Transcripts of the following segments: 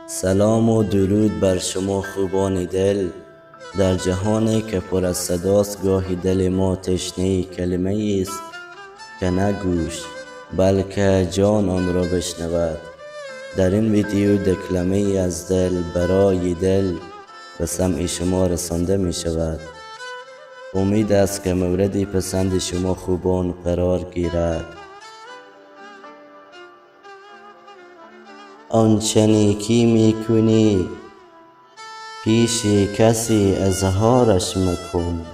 سلام و درود بر شما خوبان دل. در جهانی که پر از صداست گاهی دل ما تشنه کلمه است که نه گوش بلکه جان آن را بشنود. در این ویدیو دکلمه ای از دل برای دل به سمع شما رسانده می شود. امید است که موردی پسند شما خوبان قرار گیرد. آنچه نیکی می کنی پیش کسی اظهارش مکن،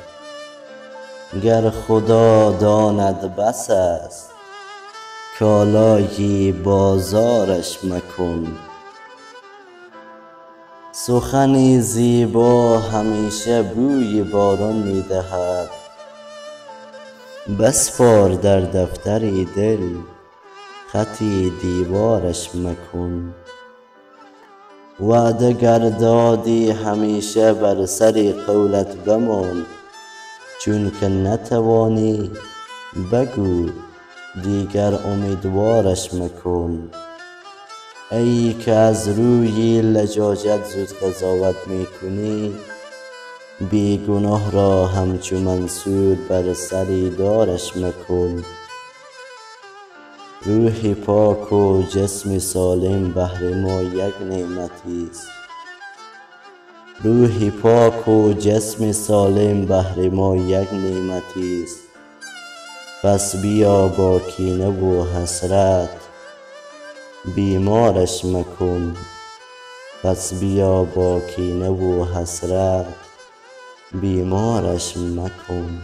گر خدا داند بس است کالای بازارش مکن. سخنی زیبا همیشه بوی باران می دهد، بسپار در دفتر دل خطی دیوارش مکن. وعده گر دادی همیشه بر سر قولت بمان، چون که نتوانی بگو دیگر امیدوارش مکن. ای که از روی لجاجت زود قضاوت می کنی، بی گناه را همچو منصور بر سر دارش مکن. روح پاک و جسم سالم بهر ما یک نعمتی است. روح پاک و جسم سالم بهر ما یک نعمتی است. پس بیا با کینه و حسرت بیمارش مکن. پس بیا با کینه و حسرت بیمارش مکن.